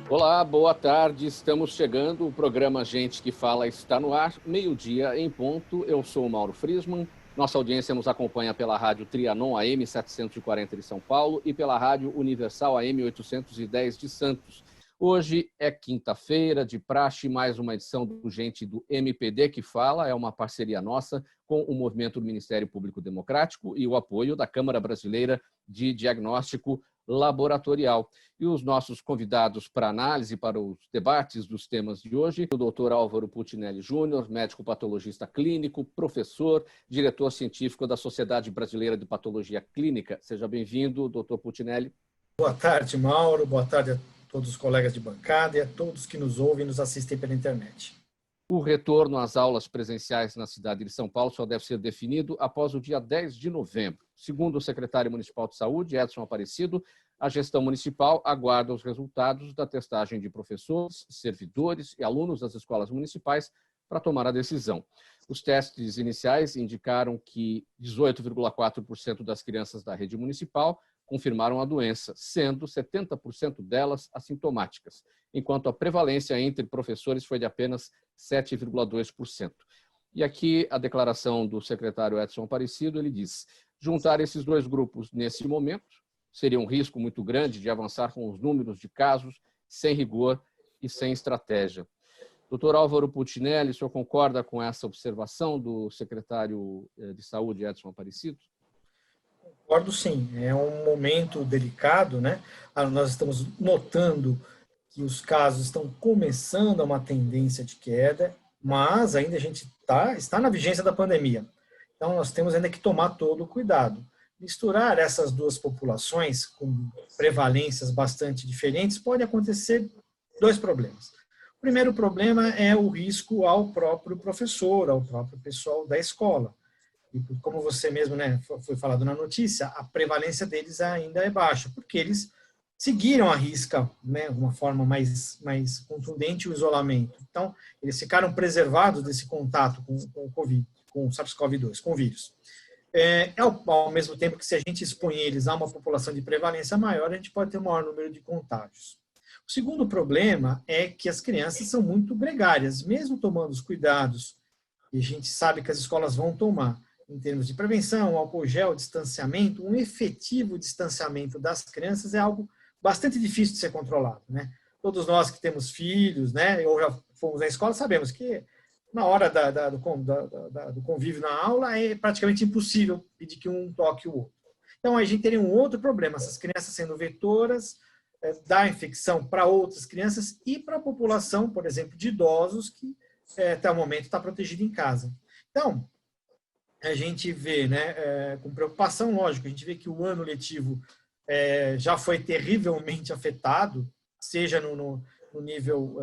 Olá, boa tarde. Estamos chegando. O programa Gente que Fala está no ar, meio-dia em ponto. Eu sou o Mauro Friesman. Nossa audiência nos acompanha pela Rádio Trianon AM 740 de São Paulo e pela Rádio Universal AM 810 de Santos. Hoje é quinta-feira, de praxe, mais uma edição do Gente do MPD que Fala. É uma parceria nossa com o Movimento do Ministério Público Democrático e o apoio da Câmara Brasileira de Diagnóstico Laboratorial. E os nossos convidados para análise, para os debates dos temas de hoje, o doutor Álvaro Puccinelli Júnior, médico patologista clínico, professor, diretor científico da Sociedade Brasileira de Patologia Clínica. Seja bem-vindo, doutor Puccinelli. Boa tarde, Mauro. Boa tarde a todos os colegas de bancada e a todos que nos ouvem e nos assistem pela internet. O retorno às aulas presenciais na cidade de São Paulo só deve ser definido após o dia 10 de novembro. Segundo o secretário municipal de saúde, Edson Aparecido, a gestão municipal aguarda os resultados da testagem de professores, servidores e alunos das escolas municipais para tomar a decisão. Os testes iniciais indicaram que 18,4% das crianças da rede municipal confirmaram a doença, sendo 70% delas assintomáticas, enquanto a prevalência entre professores foi de apenas 7,2%. E aqui a declaração do secretário Edson Aparecido, ele diz: juntar esses dois grupos nesse momento seria um risco muito grande de avançar com os números de casos sem rigor e sem estratégia. Doutor Álvaro Puccinelli, o senhor concorda com essa observação do secretário de Saúde, Edson Aparecido? Concordo, sim. É um momento delicado, né? Nós estamos notando que os casos estão começando a uma tendência de queda, mas ainda a gente está na vigência da pandemia. Então, nós temos ainda que tomar todo o cuidado. Misturar essas duas populações com prevalências bastante diferentes pode acontecer dois problemas. O primeiro problema é o risco ao próprio professor, ao próprio pessoal da escola. E como você mesmo, né, foi falado na notícia, a prevalência deles ainda é baixa, porque eles seguiram à risca, né, de uma forma mais contundente, o isolamento. Então, eles ficaram preservados desse contato com o Covid, com o SARS-CoV-2, com o vírus. Ao mesmo tempo que se a gente expõe eles a uma população de prevalência maior, a gente pode ter um maior número de contágios. O segundo problema é que as crianças são muito gregárias, mesmo tomando os cuidados, e a gente sabe que as escolas vão tomar, em termos de prevenção, álcool gel, distanciamento, um efetivo distanciamento das crianças é algo bastante difícil de ser controlado, né? Todos nós que temos filhos, né, ou já fomos à escola, sabemos que na hora do convívio na aula é praticamente impossível pedir que um toque o outro. Então, a gente teria um outro problema, essas crianças sendo vetoras da infecção para outras crianças e para a população, por exemplo, de idosos que até o momento está protegida em casa. Então, a gente vê, né, com preocupação, lógico, a gente vê que o ano letivo já foi terrivelmente afetado, seja no nível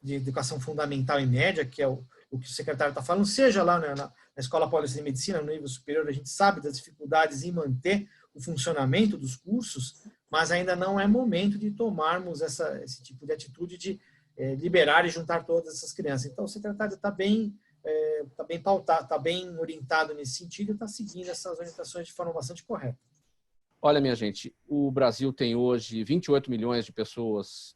de educação fundamental e média, que é o que o secretário está falando, seja lá na Escola Paulista de Medicina, no nível superior, a gente sabe das dificuldades em manter o funcionamento dos cursos, mas ainda não é momento de tomarmos esse tipo de atitude de liberar e juntar todas essas crianças. Então, o secretário está bem pautado, está bem orientado nesse sentido e está seguindo essas orientações de forma bastante correta. Olha, minha gente, o Brasil tem hoje 28 milhões de pessoas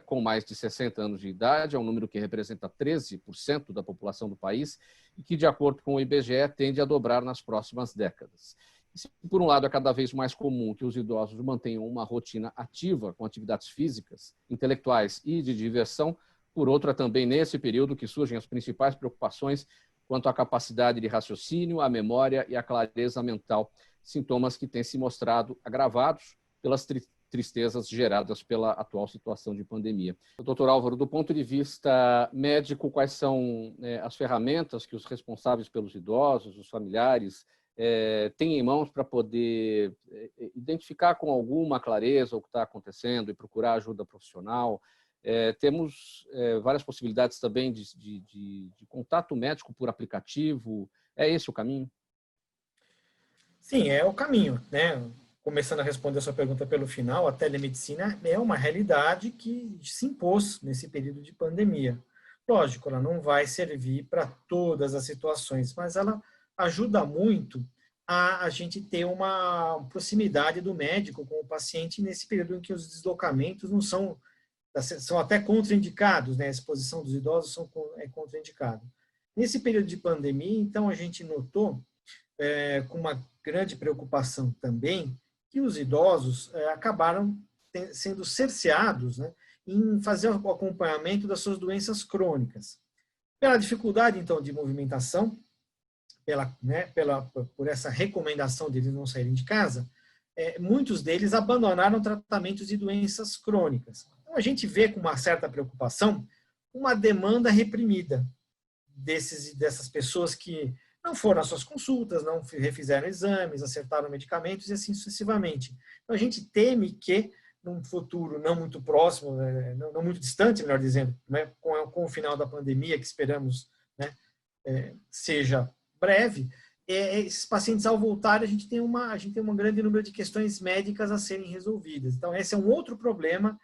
com mais de 60 anos de idade, é um número que representa 13% da população do país e que, de acordo com o IBGE, tende a dobrar nas próximas décadas. E se, por um lado, é cada vez mais comum que os idosos mantenham uma rotina ativa com atividades físicas, intelectuais e de diversão, por outro, é também nesse período que surgem as principais preocupações quanto à capacidade de raciocínio, à memória e à clareza mental, sintomas que têm se mostrado agravados pelas tristezas geradas pela atual situação de pandemia. Doutor Álvaro, do ponto de vista médico, quais são as ferramentas que os responsáveis pelos idosos, os familiares, têm em mãos para poder identificar com alguma clareza o que está acontecendo e procurar ajuda profissional? Temos várias possibilidades também de contato médico por aplicativo. É esse o caminho? Sim, é o caminho, né? Começando a responder a sua pergunta pelo final, a telemedicina é uma realidade que se impôs nesse período de pandemia. Lógico, ela não vai servir para todas as situações, mas ela ajuda muito a gente ter uma proximidade do médico com o paciente nesse período em que os deslocamentos não são são até contraindicados, né? A exposição dos idosos é contraindicado. Nesse período de pandemia, então, a gente notou, com uma grande preocupação também, que os idosos acabaram sendo cerceados, né, em fazer o acompanhamento das suas doenças crônicas. Pela dificuldade, então, de movimentação, por essa recomendação de eles não saírem de casa, muitos deles abandonaram tratamentos de doenças crônicas. Então, a gente vê com uma certa preocupação uma demanda reprimida dessas pessoas que não foram às suas consultas, não refizeram exames, acertaram medicamentos e assim sucessivamente. Então, a gente teme que, num futuro não muito próximo, não muito distante, melhor dizendo, né, com o final da pandemia, que esperamos, né, seja breve, esses pacientes, ao voltar, a gente tem um grande número de questões médicas a serem resolvidas. Então, esse é um outro problema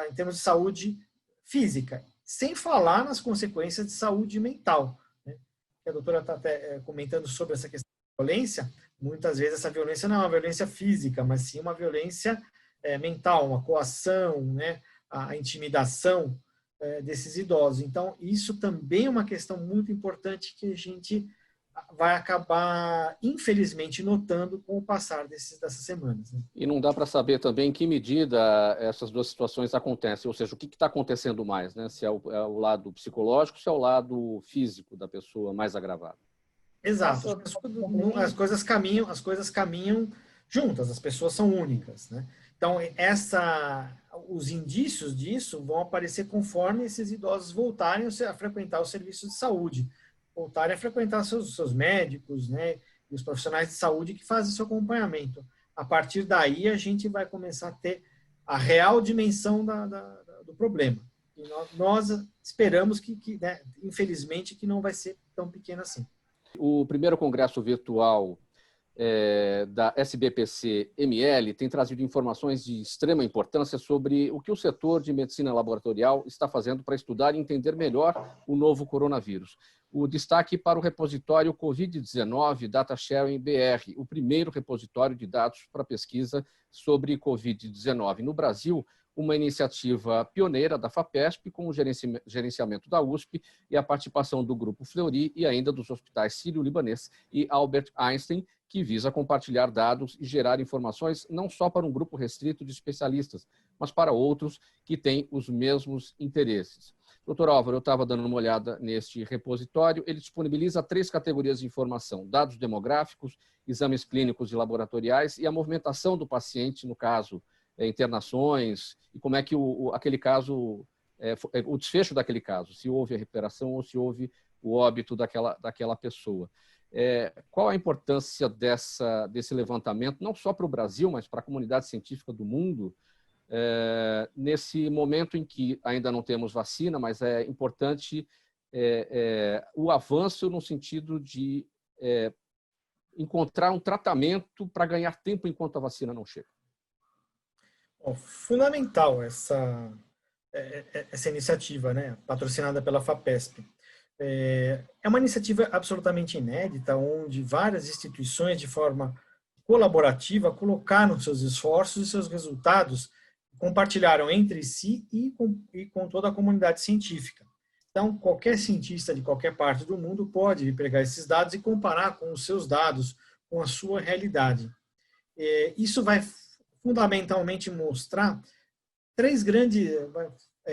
em termos de saúde física, sem falar nas consequências de saúde mental. A doutora está até comentando sobre essa questão da violência. Muitas vezes essa violência não é uma violência física, mas sim uma violência mental, uma coação, né, a intimidação desses idosos. Então, isso também é uma questão muito importante que a gente vai acabar, infelizmente, notando com o passar dessas semanas. Né? E não dá para saber também em que medida essas duas situações acontecem, ou seja, o que está acontecendo mais, né? Se é o lado psicológico, se é o lado físico da pessoa mais agravada. Exato. As coisas caminham juntas, as pessoas são únicas, né? Então, os indícios disso vão aparecer conforme esses idosos voltarem a frequentar os serviços de saúde, voltarem a frequentar seus médicos, né, e os profissionais de saúde que fazem seu acompanhamento. A partir daí, a gente vai começar a ter a real dimensão do problema. E nós esperamos né, infelizmente, que não vai ser tão pequeno assim. O primeiro congresso virtual da SBPC-ML tem trazido informações de extrema importância sobre o que o setor de medicina laboratorial está fazendo para estudar e entender melhor o novo coronavírus. O destaque para o repositório Covid-19 Data Sharing BR, o primeiro repositório de dados para pesquisa sobre Covid-19 no Brasil, uma iniciativa pioneira da FAPESP, com o gerenciamento da USP e a participação do Grupo Fleury e ainda dos hospitais Sírio-Libanês e Albert Einstein, que visa compartilhar dados e gerar informações não só para um grupo restrito de especialistas, mas para outros que têm os mesmos interesses. Doutor Álvaro, eu estava dando uma olhada neste repositório, ele disponibiliza 3 categorias de informação: dados demográficos, exames clínicos e laboratoriais e a movimentação do paciente, no caso, internações, e como é que aquele caso, o desfecho daquele caso, se houve a recuperação ou se houve o óbito daquela pessoa. Qual a importância desse levantamento, não só para o Brasil, mas para a comunidade científica do mundo, nesse momento em que ainda não temos vacina, mas é importante o avanço no sentido de encontrar um tratamento para ganhar tempo enquanto a vacina não chega? Bom, fundamental essa iniciativa, né, patrocinada pela FAPESP. É uma iniciativa absolutamente inédita, onde várias instituições, de forma colaborativa, colocaram seus esforços e seus resultados, compartilharam entre si e com toda a comunidade científica. Então, qualquer cientista de qualquer parte do mundo pode pegar esses dados e comparar com os seus dados, com a sua realidade. Isso vai fundamentalmente mostrar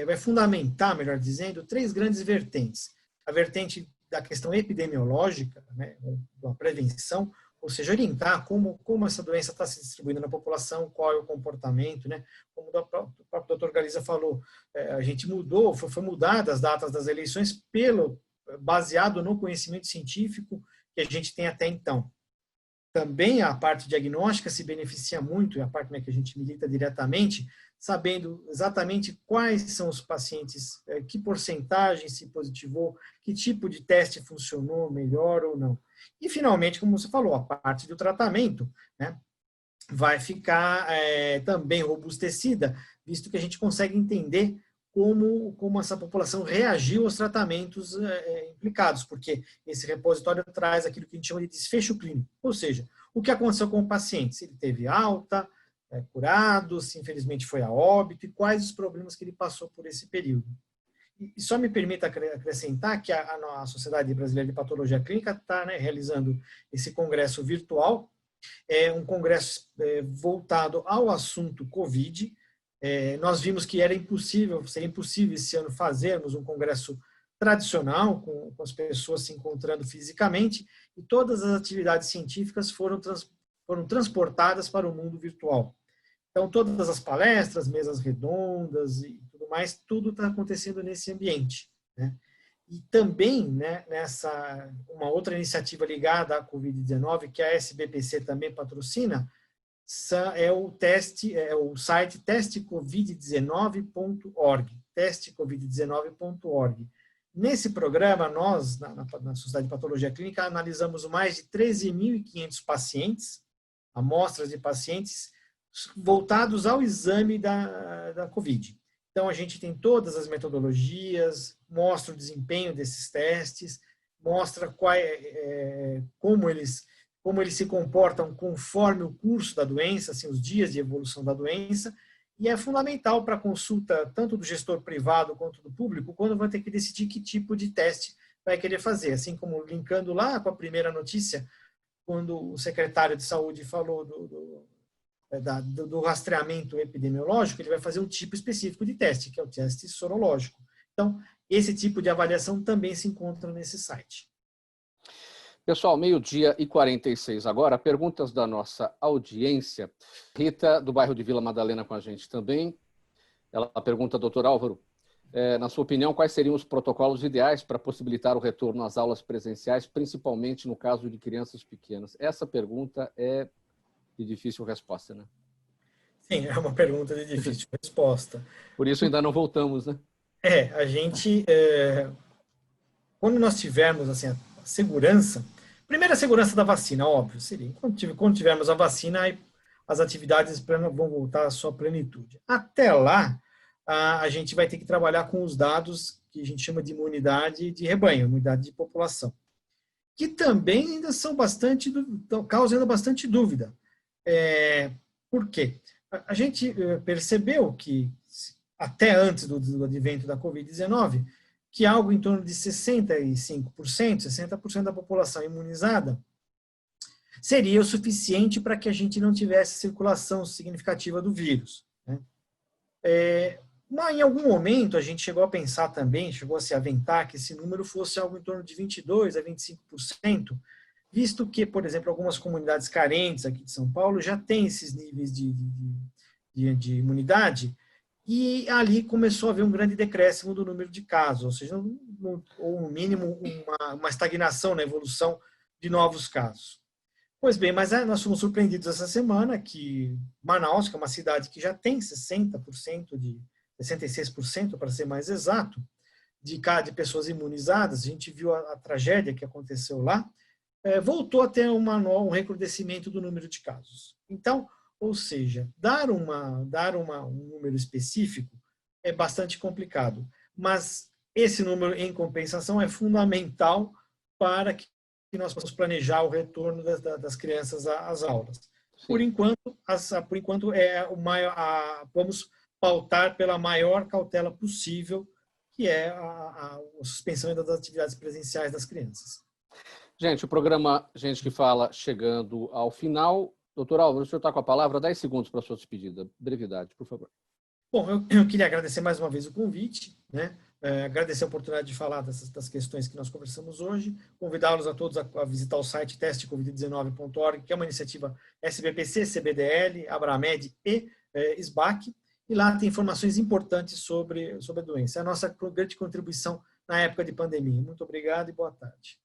vai fundamentar, melhor dizendo, 3 grandes vertentes. A vertente da questão epidemiológica, né, da prevenção, ou seja, orientar como essa doença está se distribuindo na população, qual é o comportamento, né? Como o próprio doutor Galiza falou, a gente foi mudada as datas das eleições baseado no conhecimento científico que a gente tem até então. Também a parte diagnóstica se beneficia muito, e a parte que a gente milita diretamente, sabendo exatamente quais são os pacientes, que porcentagem se positivou, que tipo de teste funcionou melhor ou não. E, finalmente, como você falou, a parte do tratamento, né, vai ficar também robustecida, visto que a gente consegue entender como essa população reagiu aos tratamentos implicados, porque esse repositório traz aquilo que a gente chama de desfecho clínico, ou seja, o que aconteceu com o paciente, se ele teve alta, curado, se infelizmente foi a óbito e quais os problemas que ele passou por esse período. E só me permita acrescentar que a Sociedade Brasileira de Patologia Clínica está, né, realizando esse congresso virtual, um congresso voltado ao assunto COVID. Nós vimos que seria impossível esse ano fazermos um congresso tradicional, com as pessoas se encontrando fisicamente, e todas as atividades científicas foram transportadas para o mundo virtual. Então, todas as palestras, mesas redondas e tudo mais, tudo está acontecendo nesse ambiente, né? E também, né, uma outra iniciativa ligada à Covid-19, que a SBPC também patrocina, é o site testecovid19.org, testecovid19.org. Nesse programa, nós, na Sociedade de Patologia Clínica, analisamos mais de 13.500 pacientes, amostras de pacientes, voltados ao exame da COVID. Então, a gente tem todas as metodologias, mostra o desempenho desses testes, mostra como eles se comportam conforme o curso da doença, assim, os dias de evolução da doença, e é fundamental para a consulta tanto do gestor privado quanto do público, quando vai ter que decidir que tipo de teste vai querer fazer. Assim como linkando lá com a primeira notícia, quando o secretário de saúde falou do rastreamento epidemiológico, ele vai fazer um tipo específico de teste, que é o teste sorológico. Então, esse tipo de avaliação também se encontra nesse site. Pessoal, 12h46 agora, perguntas da nossa audiência. Rita, do bairro de Vila Madalena, com a gente também. Ela pergunta, doutor Álvaro, na sua opinião, quais seriam os protocolos ideais para possibilitar o retorno às aulas presenciais, principalmente no caso de crianças pequenas? Essa pergunta é de difícil resposta, né? Sim, é uma pergunta de difícil resposta. Por isso ainda não voltamos, né? A gente, quando nós tivermos assim, a segurança, primeiro a segurança da vacina, óbvio, seria. Quando tivermos a vacina, as atividades vão voltar à sua plenitude. Até lá, a gente vai ter que trabalhar com os dados que a gente chama de imunidade de rebanho, imunidade de população, que também ainda estão causando bastante dúvida. Por quê? A gente percebeu que, até antes do advento da Covid-19, que algo em torno de 65%, 60% da população imunizada seria o suficiente para que a gente não tivesse circulação significativa do vírus, né? Mas em algum momento a gente chegou a pensar também, chegou a se aventar que esse número fosse algo em torno de 22% a 25%, visto que, por exemplo, algumas comunidades carentes aqui de São Paulo já têm esses níveis de imunidade, e ali começou a haver um grande decréscimo do número de casos, ou seja, ou no mínimo uma estagnação na evolução de novos casos. Pois bem, mas nós fomos surpreendidos essa semana que Manaus, que é uma cidade que já tem 66%, para ser mais exato, de pessoas imunizadas, a gente viu a tragédia que aconteceu lá, voltou a ter um recrudescimento do número de casos. Então, ou seja, dar um número específico é bastante complicado, mas esse número, em compensação, é fundamental para que nós possamos planejar o retorno das crianças às aulas. Por enquanto, vamos pautar pela maior cautela possível, que é a suspensão das atividades presenciais das crianças. Gente, o programa Gente que Fala chegando ao final. Doutor Álvaro, o senhor está com a palavra, 10 segundos para a sua despedida. Brevidade, por favor. Bom, eu queria agradecer mais uma vez o convite, né? Agradecer a oportunidade de falar das questões que nós conversamos hoje, convidá-los a todos a visitar o site testecovid19.org, que é uma iniciativa SBPC, CBDL, Abramed e SBAC, e lá tem informações importantes sobre a doença. É a nossa grande contribuição na época de pandemia. Muito obrigado e boa tarde.